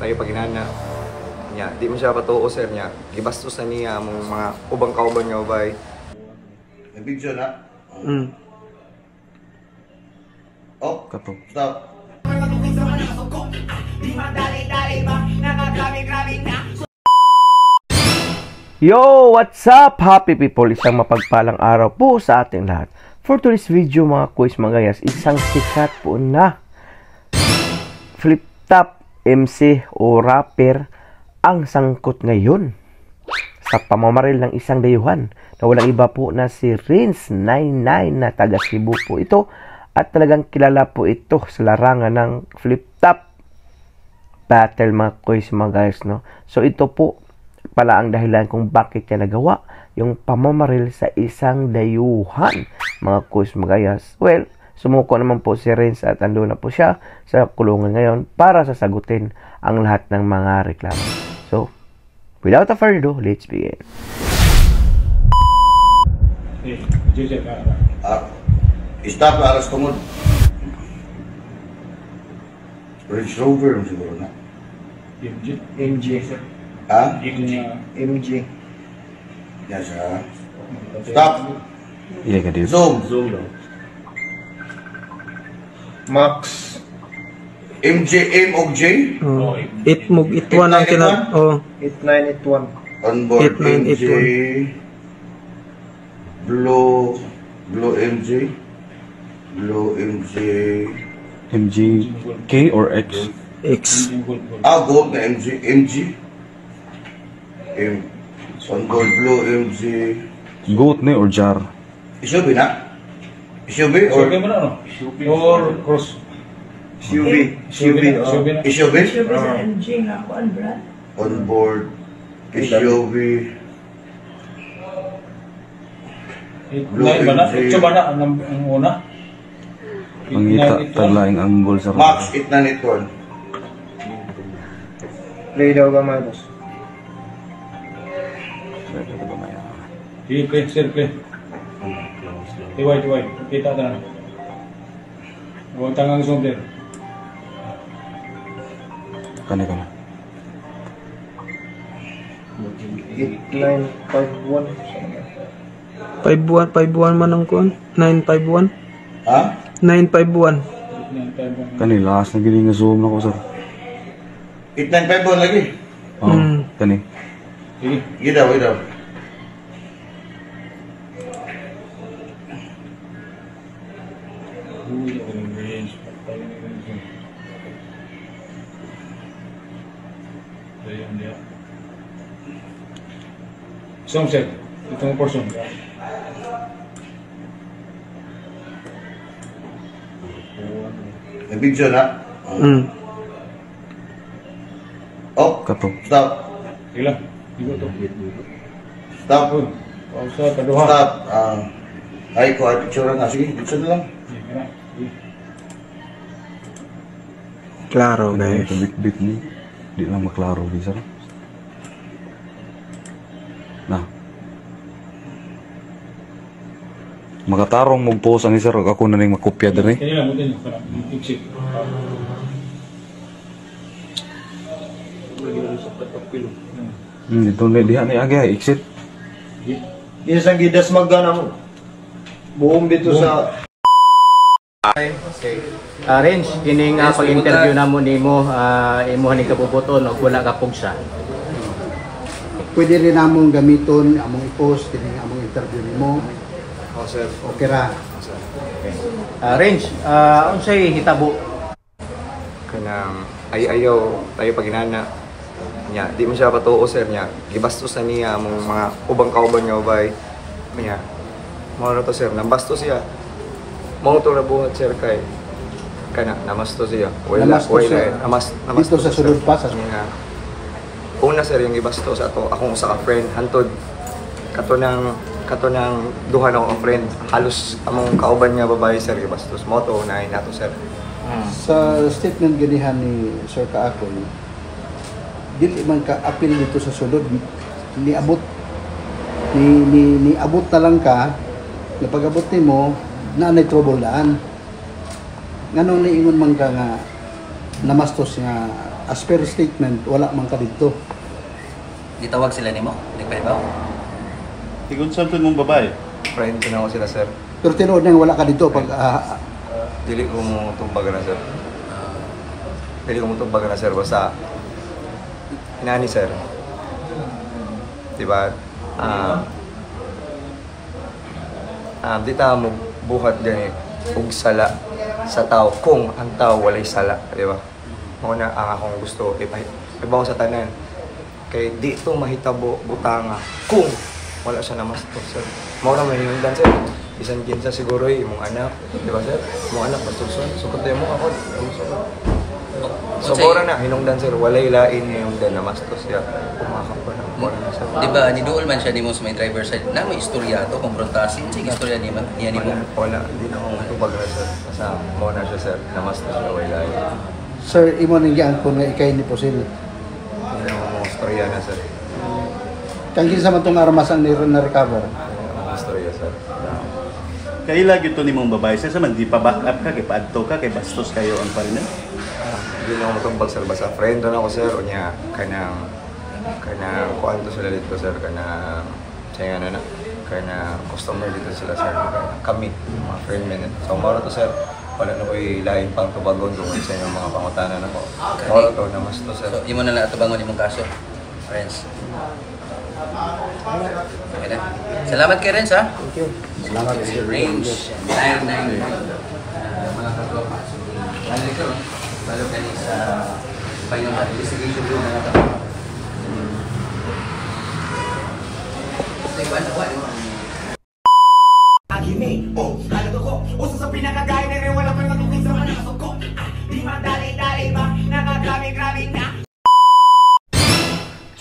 tayo paginana niya. Di mo siya patuo sir niya. Gibastos na niya mong mga ubang kauban niya ubay. Nag-video na? Oh, Kapo. stop. Yo! What's up, happy people? Isang mapagpalang araw po sa ating lahat. For today's video mga quiz mga gayas, isang sikat po na flip-top MC o rapper ang sangkot ngayon sa pamamaril ng isang dayuhan na walang iba po na si Rins99 na taga Cebu po ito at talagang kilala po ito sa larangan ng flip-top battle mga quiz mga guys, no? So ito po pala ang dahilan kung bakit niya nagawa yung pamamaril sa isang dayuhan mga quiz mga guys. Well, sumuko naman po si Rins at ando na po siya sa kulungan ngayon para sasagutin ang lahat ng mga reklamo. So, without a further ado, let's begin. Stop na aras tungod. Range Rover siguro na. MG. Ha? MG. Yan siya. Stop. Iya ka dito. Zoom. Max. MJ, M o J? Oh, itmog, itwan ang kinag... Oh, 8981. Onboard 8981. MJ. Blue MJ. Blue MJ. MG K or X? X. Gold na MG. Onboard Blue MJ. Goat ni or jar? SUV na? SUV or? Or cross. SUV. SUV? MG nga ako, Brad. Onboard SUV. Blue MJ. Ito ba na ang una? Ang ita taglaing anggol sa Max 8981. Play daw ka mga boss. Play, sir, play. Tiway. Kita na. Huwag tangang zoom din. Kani. 8951. 51 man ang kuan. 951. Ha? 951. Kani last na gini nga zoom na ko sir. 8951 lagi. Oh, kani. Sige. Gidaw. Zoom, sir. Itong portion. Nag-video na? Oh, Kapo. stop. Sige lang. Igo to. Stop. Pausa, kaduha. Stop. Ay, ko ay picture na. Sige, picture na lang. Sige na. Klaro Kani guys. ito bit ni. Di lang maklaro di sir. Nah. Makatarong mong post ang sir ako na ning makopya diri. Kaya lang, butin. Exit. Dito na diha ni agi exit. Isang gidas magana mo. Buong dito sa Range, kining pag-interview namo nimo, imuha ni kabubuton og wala ka pugsa. Pwede rin namong gamiton among post kining among interview nimo. Oh sir. Okay ra. Range, unsay hitabo? Kanang ayaw tayo paginana niya. Di mo siya patuo sir niya. Gibastos na niya mong mga ubang kauban niya ubay. Niya. Mao to sir, nambastos siya. Mao to na buhat sir kay kana namastos siya. Namastos siya. Dito sa sulod pa sa nga. Una sir yung gibastos ato akong usa ka friend hantod kato ng duha na akong friend. Halos among kauban niya babae sir gibastos. Mao to na nato sir. sa statement ganihan ni Sir Kaakol, dili man ka apil dito sa sulod, ni abot ni abot na lang ka, na pag-abot nimo na nay trouble daan. Nganong niingon man ka nga namastos nga as per statement, wala man ka dito. Gitawag sila nimo? Nagpahibaw? Tigun sa mong babae. Friend ko na ako sila, sir. Pero tinuod nang wala ka dito pag Dili ko mo tumbaga na, sir. Dili ko mo tumbaga na, sir. Basta, inani, sir. Diba? Di ta mo buhat gani ug sala sa tao kung ang tao walay sala, di ba? Mao na ang akong gusto ibaw sa tanan. Kay di to mahitabo butanga kung wala siya namastos, sir. Mao na may hinungdan, sir. Bisan kinsa siguro imong anak, di ba, sir? Imong anak pastuson, sukot mo ako. So mora na hinungdan, sir. Walay lain hinungdan namastos ya. Kumakap pa na. Sir. Di ba, niduol man siya nimo sa may driver side na may istorya to, kumprontasin. Sige, istorya niya nimo. Wala. Di na akong tubag na, sir. Basta mo na siya, sir. Namastos na walay lain. Sir, imo nang giangkon nga ikay ni Posil. Hindi na akong istorya na, sir. Kang kinsa man tong armas ang na-recover? Istorya, sir. Kaila gyud to nimong babae sa man di pa back up ka kay paadto ka kay bastos kayo ang parinan. Hindi na ako matumbag, sir. Basta friend na ako, sir. O niya, kanang kuhaan to sila dito, sir. Kanang, siya nga na, kanang customer dito sila, sir. Kami, mga friend men. So, mara to, sir. Wala na ko'y lain pang tubagon kung sa inyong mga pangutanan ako. Mara to, namas to, sir. So, imo na lang atubangon imong kaso, friends. Okay na. Salamat kay Renz, ha? Thank you. Salamat kay Renz. 999. Mga katropa. Balik ko, balo ka sa final investigation room na natin.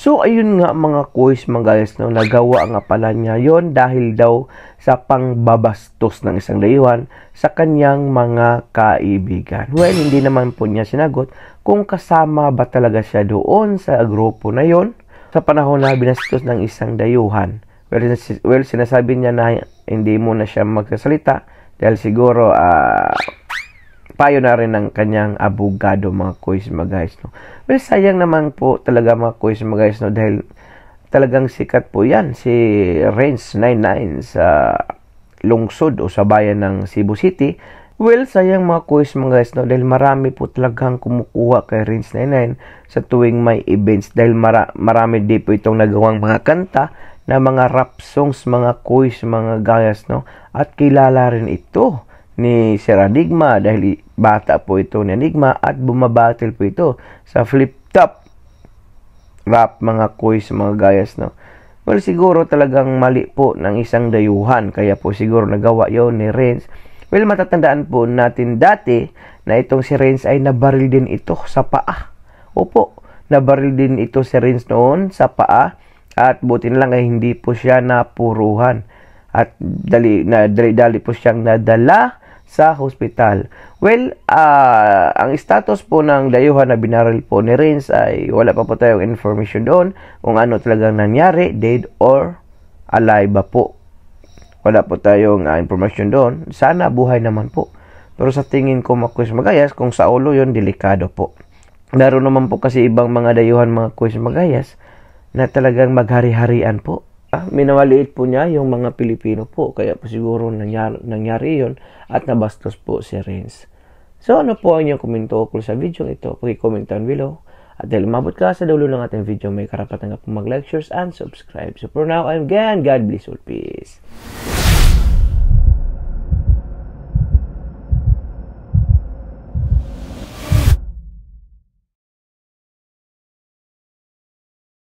So ayun nga mga kuys mga guys, no, nagawa nga pala niya yon dahil daw sa pangbabastos ng isang dayuhan sa kanyang mga kaibigan. Well, hindi naman po niya sinagot kung kasama ba talaga siya doon sa grupo na yon sa panahon na binastos ng isang dayuhan. Well, sinasabi niya na hindi muna siya magsasalita dahil siguro payo na rin ng kanyang abogado mga kuys mga guys, no. Well, sayang naman po talaga mga kuys mga guys, no, dahil talagang sikat po yan si Renz 99 sa lungsod o sa bayan ng Cebu City. Well, sayang mga kuys mga guys, no, dahil marami po talagang kumukuha kay Renz 99 sa tuwing may events dahil marami din po itong nagawang mga kanta na mga rap songs mga kuys mga guys, no, at kilala rin ito ni Sir Enigma dahil bata po ito ni Enigma at bumabattle po ito sa flip top rap mga kuys mga gayas, no. Well, siguro talagang mali po ng isang dayuhan kaya po siguro nagawa yon ni Renz. Well, matatandaan po natin dati na itong si Renz ay nabaril din ito sa paa. Opo, nabaril din ito si Renz noon sa paa at buti na lang ay hindi po siya napuruhan at dali po siyang nadala sa hospital. Well, ang status po ng dayuhan na binaril po ni Renz ay wala pa po tayong information doon kung ano talagang nangyari, dead or alive ba po. Wala po tayong information doon. Sana buhay naman po. Pero sa tingin ko mga kuys magayas, kung sa ulo yon delikado po. Meron naman po kasi ibang mga dayuhan mga kuys magayas na talagang maghari-harian po. Minamaliit po niya yung mga Pilipino po. Kaya po siguro nangyari yun at nabastos po si Renz. So ano po ang inyong komento ukol sa video ito? Pag-comment down below. At dahil umabot ka sa dulo ng ating video, may karapatan ka po mag-like, share, and subscribe. So for now, I'm Gan. God bless all. Peace.